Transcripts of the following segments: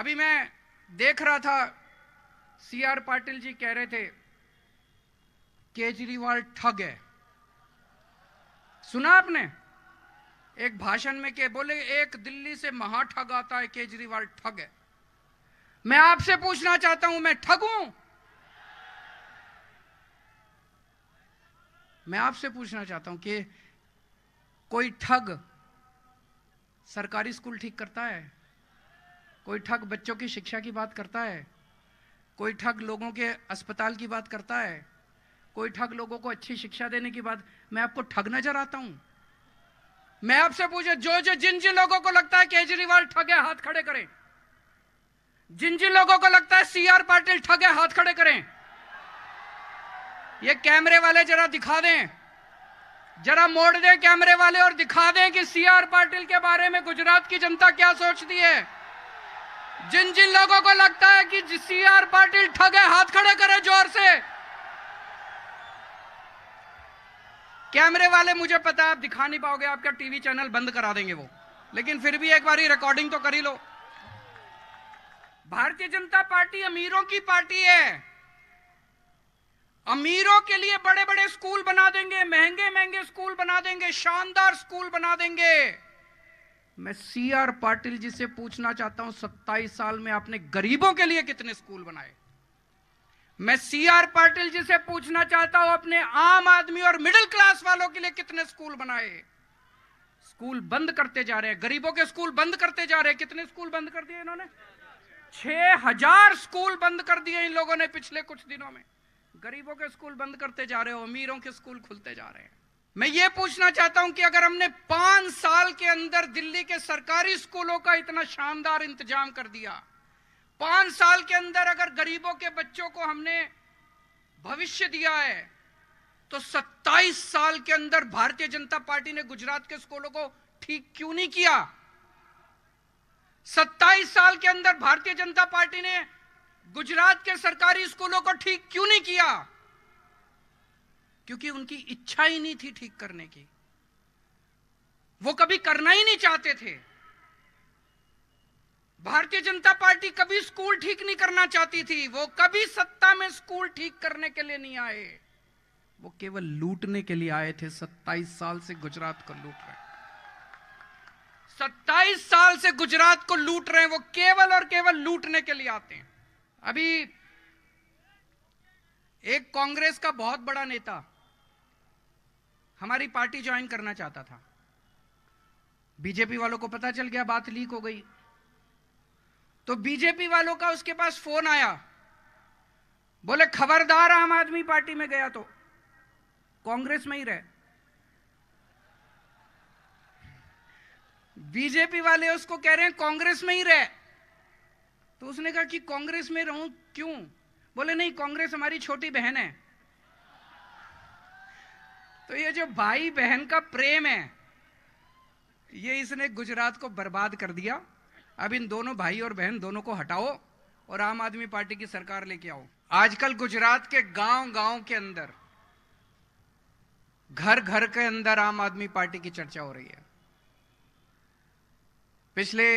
अभी मैं देख रहा था, सीआर पाटिल जी कह रहे थे केजरीवाल ठग है। सुना आपने? एक भाषण में के बोले एक दिल्ली से महा ठग आता है, केजरीवाल ठग है। मैं आपसे पूछना चाहता हूं, मैं ठग हूं? मैं आपसे पूछना चाहता हूं कि कोई ठग सरकारी स्कूल ठीक करता है? कोई ठग बच्चों की शिक्षा की बात करता है? कोई ठग लोगों के अस्पताल की बात करता है? कोई ठग लोगों को अच्छी शिक्षा देने की बात? मैं आपको ठग नजर आता हूं? मैं आपसे पूछे, जिन जिन लोगों को लगता है केजरीवाल ठग है, हाथ खड़े करें। जिन जिन लोगों को लगता है सीआर पाटिल ठग है, हाथ खड़े करें। ये कैमरे वाले जरा दिखा दें, जरा मोड़ दें कैमरे वाले और दिखा दें कि सीआर पाटिल के बारे में गुजरात की जनता क्या सोचती है। जिन जिन लोगों को लगता है कि सीआर पाटिल ठग है, हाथ खड़े करें जोर से। कैमरे वाले, मुझे पता है आप दिखा नहीं पाओगे, आपका टीवी चैनल बंद करा देंगे वो, लेकिन फिर भी एक बारी रिकॉर्डिंग तो कर ही लो। भारतीय जनता पार्टी अमीरों की पार्टी है। अमीरों के लिए बड़े बड़े स्कूल बना देंगे, महंगे महंगे स्कूल बना देंगे, शानदार स्कूल बना देंगे। मैं सीआर पाटिल जी से पूछना चाहता हूं, 27 साल में आपने गरीबों के लिए कितने स्कूल बनाए? मैं सीआर पाटिल जी से पूछना चाहता हूं, अपने आम आदमी और मिडिल क्लास वालों के लिए कितने स्कूल बनाए? स्कूल बंद करते जा रहे हैं, गरीबों के स्कूल बंद करते जा रहे हैं। कितने स्कूल बंद कर दिए इन्होंने? 6000 स्कूल बंद कर दिए इन लोगों ने पिछले कुछ दिनों में। गरीबों के स्कूल बंद करते जा रहे हो, अमीरों के स्कूल खुलते जा रहे हैं। मैं ये पूछना चाहता हूं कि अगर हमने 5 साल के अंदर दिल्ली के सरकारी स्कूलों का इतना शानदार इंतजाम कर दिया, 5 साल के अंदर अगर गरीबों के बच्चों को हमने भविष्य दिया है, तो 27 साल के अंदर भारतीय जनता पार्टी ने गुजरात के स्कूलों को ठीक क्यों नहीं किया? 27 साल के अंदर भारतीय जनता पार्टी ने गुजरात के सरकारी स्कूलों को ठीक क्यों नहीं किया? क्योंकि उनकी इच्छा ही नहीं थी ठीक करने की। वो कभी करना ही नहीं चाहते थे। भारतीय जनता पार्टी कभी स्कूल ठीक नहीं करना चाहती थी। वो कभी सत्ता में स्कूल ठीक करने के लिए नहीं आए, वो केवल लूटने के लिए आए थे। 27 साल से गुजरात को लूट रहे हैं। 27 साल से गुजरात को लूट रहे हैं। वो केवल और केवल लूटने के लिए आते हैं। अभी एक कांग्रेस का बहुत बड़ा नेता हमारी पार्टी ज्वाइन करना चाहता था। बीजेपी वालों को पता चल गया, बात लीक हो गई, तो बीजेपी वालों का उसके पास फोन आया, बोले खबरदार आम आदमी पार्टी में गया तो कांग्रेस में ही रहे। बीजेपी वाले उसको कह रहे हैं कांग्रेस में ही रहे। तो उसने कहा कि कांग्रेस में रहूं क्यों? बोले नहीं, कांग्रेस हमारी छोटी बहन है। तो ये जो भाई बहन का प्रेम है, ये इसने गुजरात को बर्बाद कर दिया। अब इन दोनों भाई और बहन दोनों को हटाओ और आम आदमी पार्टी की सरकार लेके आओ। आजकल गुजरात के गांव-गांव के अंदर, घर घर के अंदर आम आदमी पार्टी की चर्चा हो रही है। पिछले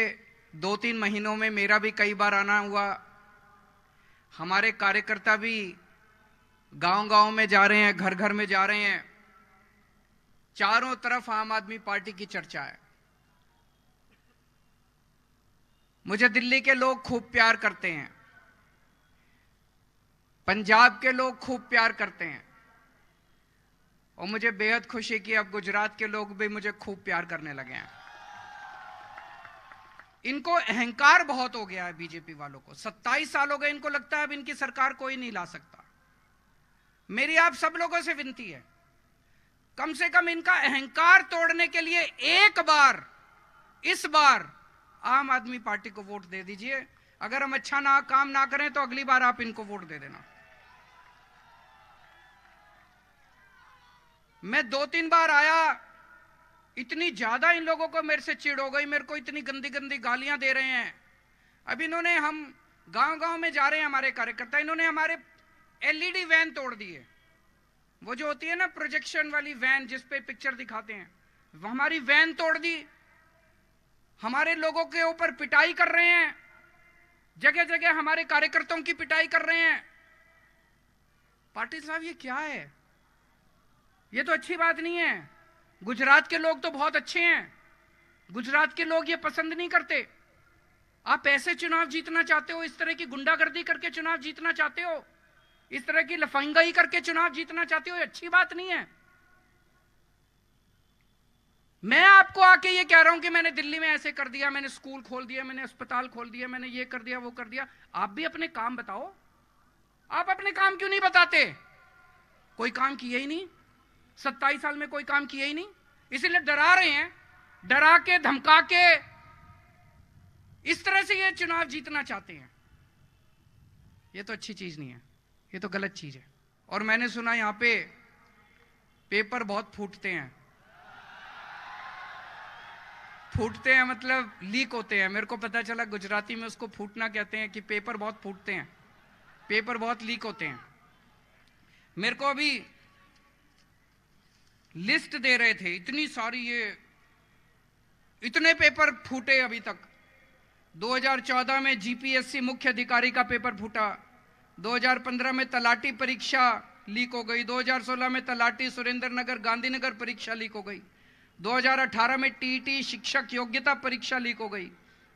2-3 महीनों में मेरा भी कई बार आना हुआ। हमारे कार्यकर्ता भी गांव-गांव में जा रहे हैं, घर घर में जा रहे हैं। चारों तरफ आम आदमी पार्टी की चर्चा है। मुझे दिल्ली के लोग खूब प्यार करते हैं, पंजाब के लोग खूब प्यार करते हैं, और मुझे बेहद खुशी कि अब गुजरात के लोग भी मुझे खूब प्यार करने लगे हैं। इनको अहंकार बहुत हो गया है बीजेपी वालों को। 27 साल हो गए, इनको लगता है अब इनकी सरकार कोई नहीं ला सकता। मेरी आप सब लोगों से विनती है, कम से कम इनका अहंकार तोड़ने के लिए एक बार, इस बार आम आदमी पार्टी को वोट दे दीजिए। अगर हम अच्छा काम ना करें तो अगली बार आप इनको वोट दे देना। मैं 2-3 बार आया, इतनी ज्यादा इन लोगों को मेरे से चिढ़ हो गई, मेरे को इतनी गंदी गंदी गालियां दे रहे हैं। अब इन्होंने, हम गांव-गांव में जा रहे हैं हमारे कार्यकर्ता, इन्होंने हमारे एलईडी वैन तोड़ दी है। वो जो होती है ना प्रोजेक्शन वाली वैन जिस पे पिक्चर दिखाते हैं, वो हमारी वैन तोड़ दी। हमारे लोगों के ऊपर पिटाई कर रहे हैं। जगह जगह हमारे कार्यकर्ताओं की पिटाई कर रहे हैं। पाटिल साहब ये क्या है? ये तो अच्छी बात नहीं है। गुजरात के लोग तो बहुत अच्छे हैं, गुजरात के लोग ये पसंद नहीं करते। आप ऐसे चुनाव जीतना चाहते हो, इस तरह की गुंडागर्दी करके चुनाव जीतना चाहते हो, इस तरह की लफंगाई करके चुनाव जीतना चाहते हो, ये अच्छी बात नहीं है। मैं आपको आके ये कह रहा हूं कि मैंने दिल्ली में ऐसे कर दिया, मैंने स्कूल खोल दिया, मैंने अस्पताल खोल दिया, मैंने ये कर दिया, वो कर दिया। आप भी अपने काम बताओ। आप अपने काम क्यों नहीं बताते? कोई काम किए ही नहीं, 27 साल में कोई काम किए ही नहीं, इसीलिए डरा रहे हैं। डरा के धमका के इस तरह से ये चुनाव जीतना चाहते हैं। ये तो अच्छी चीज नहीं है, ये तो गलत चीज है। और मैंने सुना यहां पे पेपर बहुत फूटते हैं। फूटते हैं मतलब लीक होते हैं। मेरे को पता चला गुजराती में उसको फूटना कहते हैं, कि पेपर बहुत फूटते हैं, पेपर बहुत लीक होते हैं। मेरे को अभी लिस्ट दे रहे थे, इतनी सारी, ये इतने पेपर फूटे अभी तक। 2014 में जीपीएससी मुख्य अधिकारी का पेपर फूटा, 2015 में तलाटी परीक्षा लीक हो गई, 2016 में तलाटी सुरेंद्र नगर गांधीनगर परीक्षा लीक हो गई, 2018 में टीईटी शिक्षक योग्यता परीक्षा लीक हो गई,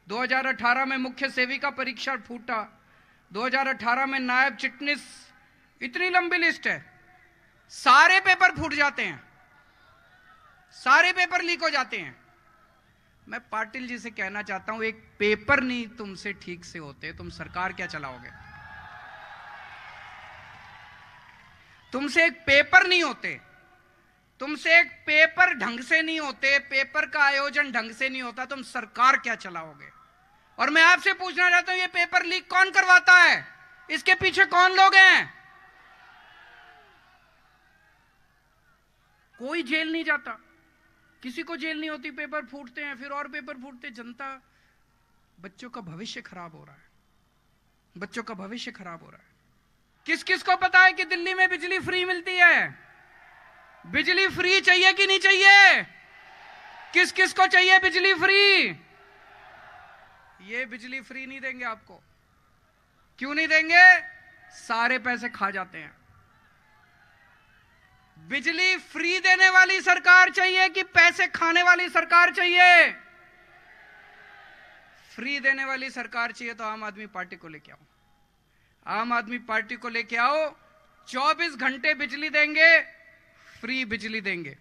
2018 में मुख्य सेविका परीक्षा फूटा, 2018 में नायब चिटनीस, इतनी लंबी लिस्ट है। सारे पेपर फूट जाते हैं, सारे पेपर लीक हो जाते हैं। मैं पाटिल जी से कहना चाहता हूं, एक पेपर नहीं तुमसे ठीक से होते, तुम सरकार क्या चलाओगे? तुमसे एक पेपर नहीं होते, तुमसे एक पेपर ढंग से नहीं होते, पेपर का आयोजन ढंग से नहीं होता, तुम सरकार क्या चलाओगे? और मैं आपसे पूछना चाहता हूं, ये पेपर लीक कौन करवाता है? इसके पीछे कौन लोग हैं? कोई जेल नहीं जाता, किसी को जेल नहीं होती। पेपर फूटते हैं, फिर और पेपर फूटते। जनता, बच्चों का भविष्य खराब हो रहा है, बच्चों का भविष्य खराब हो रहा है। किस किस को पता है कि दिल्ली में बिजली फ्री मिलती है? बिजली फ्री चाहिए कि नहीं चाहिए? किस किस को चाहिए बिजली फ्री? ये बिजली फ्री नहीं देंगे आपको। क्यों नहीं देंगे? सारे पैसे खा जाते हैं। बिजली फ्री देने वाली सरकार चाहिए कि पैसे खाने वाली सरकार चाहिए? फ्री देने वाली सरकार चाहिए तो आम आदमी पार्टी को लेके आओ, आम आदमी पार्टी को लेके आओ। 24 घंटे बिजली देंगे, फ्री बिजली देंगे।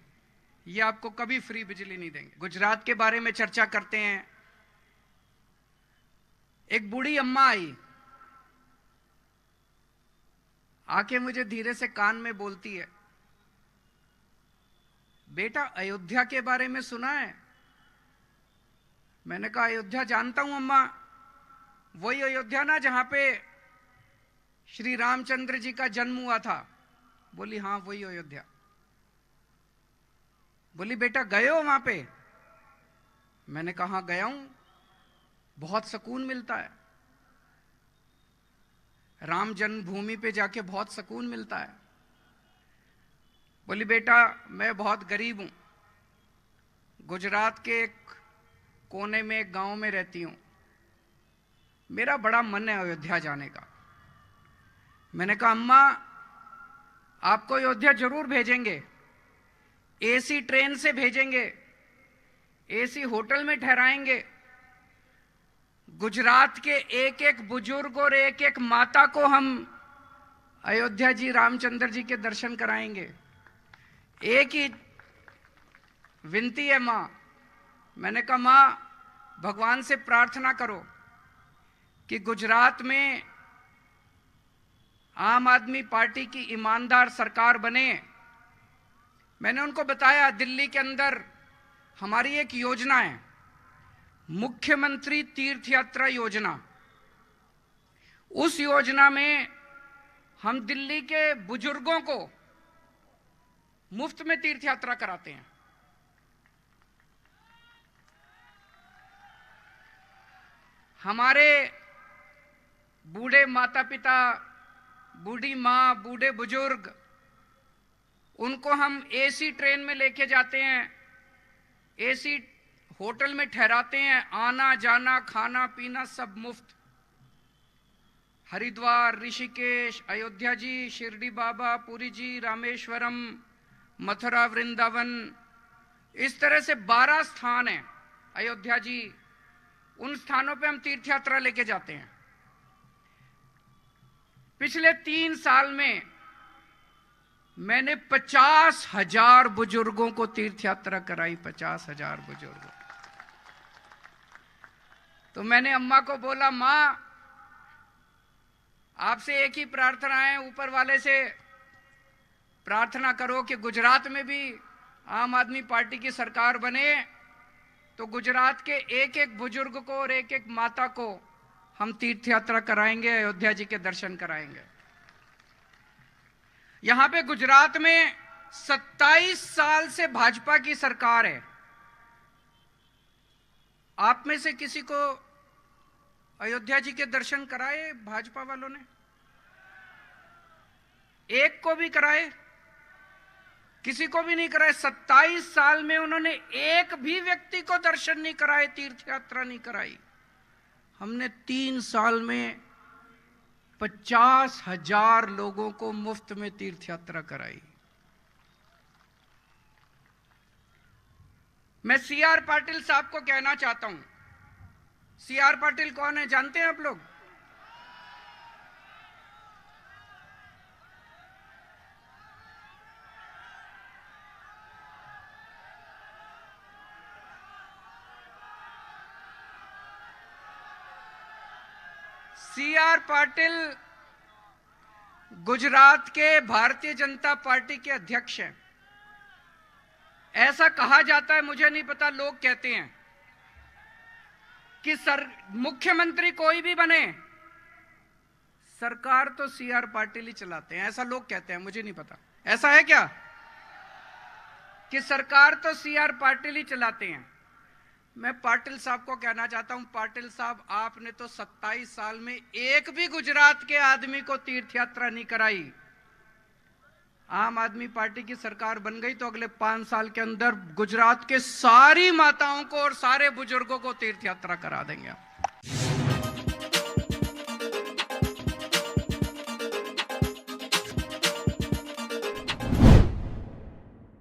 ये आपको कभी फ्री बिजली नहीं देंगे। गुजरात के बारे में चर्चा करते हैं। एक बूढ़ी अम्मा आई, आके मुझे धीरे से कान में बोलती है, बेटा अयोध्या के बारे में सुना है? मैंने कहा अयोध्या जानता हूं अम्मा, वही अयोध्या ना जहां पे श्री रामचंद्र जी का जन्म हुआ था? बोली हां वही अयोध्या। बोली बेटा गए हो वहां पे? मैंने कहा गया हूं, बहुत सुकून मिलता है, राम जन्मभूमि पे जाके बहुत सुकून मिलता है। बोली बेटा मैं बहुत गरीब हूं, गुजरात के एक कोने में एक गांव में रहती हूं, मेरा बड़ा मन है अयोध्या जाने का। मैंने कहा अम्मा आपको अयोध्या जरूर भेजेंगे, एसी ट्रेन से भेजेंगे, एसी होटल में ठहराएंगे, गुजरात के एक एक बुजुर्ग और एक एक माता को हम अयोध्या जी रामचंद्र जी के दर्शन कराएंगे। एक ही विनती है मां, मैंने कहा मां भगवान से प्रार्थना करो कि गुजरात में आम आदमी पार्टी की ईमानदार सरकार बने। मैंने उनको बताया दिल्ली के अंदर हमारी एक योजना है, मुख्यमंत्री तीर्थ यात्रा योजना। उस योजना में हम दिल्ली के बुजुर्गों को मुफ्त में तीर्थ यात्रा कराते हैं। हमारे बूढ़े माता पिता, बूढ़ी माँ, बूढ़े बुजुर्ग, उनको हम एसी ट्रेन में लेके जाते हैं, एसी होटल में ठहराते हैं, आना जाना खाना पीना सब मुफ्त। हरिद्वार, ऋषिकेश, अयोध्या जी, शिरडी बाबा, पुरी जी, रामेश्वरम, मथुरा, वृंदावन, इस तरह से 12 स्थान हैं अयोध्या जी। उन स्थानों पे हम तीर्थ यात्रा लेके जाते हैं। पिछले 3 साल में मैंने 50,000 बुजुर्गों को तीर्थ यात्रा कराई। 50,000 बुजुर्गों। तो मैंने अम्मा को बोला, मां आपसे एक ही प्रार्थना है, ऊपर वाले से प्रार्थना करो कि गुजरात में भी आम आदमी पार्टी की सरकार बने तो गुजरात के एक एक बुजुर्ग को और एक एक माता को हम तीर्थ यात्रा कराएंगे, अयोध्या जी के दर्शन कराएंगे। यहां पे गुजरात में 27 साल से भाजपा की सरकार है। आप में से किसी को अयोध्या जी के दर्शन कराए भाजपा वालों ने? एक को भी कराए? किसी को भी नहीं कराए। 27 साल में उन्होंने एक भी व्यक्ति को दर्शन नहीं कराए, तीर्थ यात्रा नहीं कराई। हमने 3 साल में 50,000 लोगों को मुफ्त में तीर्थ यात्रा कराई। मैं सीआर पाटिल साहब को कहना चाहता हूं। सीआर पाटिल कौन है जानते हैं आप लोग? सीआर पाटिल गुजरात के भारतीय जनता पार्टी के अध्यक्ष हैं। ऐसा कहा जाता है, मुझे नहीं पता, लोग कहते हैं कि मुख्यमंत्री कोई भी बने, सरकार तो सीआर पाटिल ही चलाते हैं। ऐसा लोग कहते हैं, मुझे नहीं पता ऐसा है क्या कि सरकार तो सीआर पाटिल ही चलाते हैं। मैं पाटिल साहब को कहना चाहता हूं, पाटिल साहब आपने तो 27 साल में एक भी गुजरात के आदमी को तीर्थ यात्रा नहीं कराई। आम आदमी पार्टी की सरकार बन गई तो अगले 5 साल के अंदर गुजरात के सारी माताओं को और सारे बुजुर्गों को तीर्थ यात्रा करा देंगे।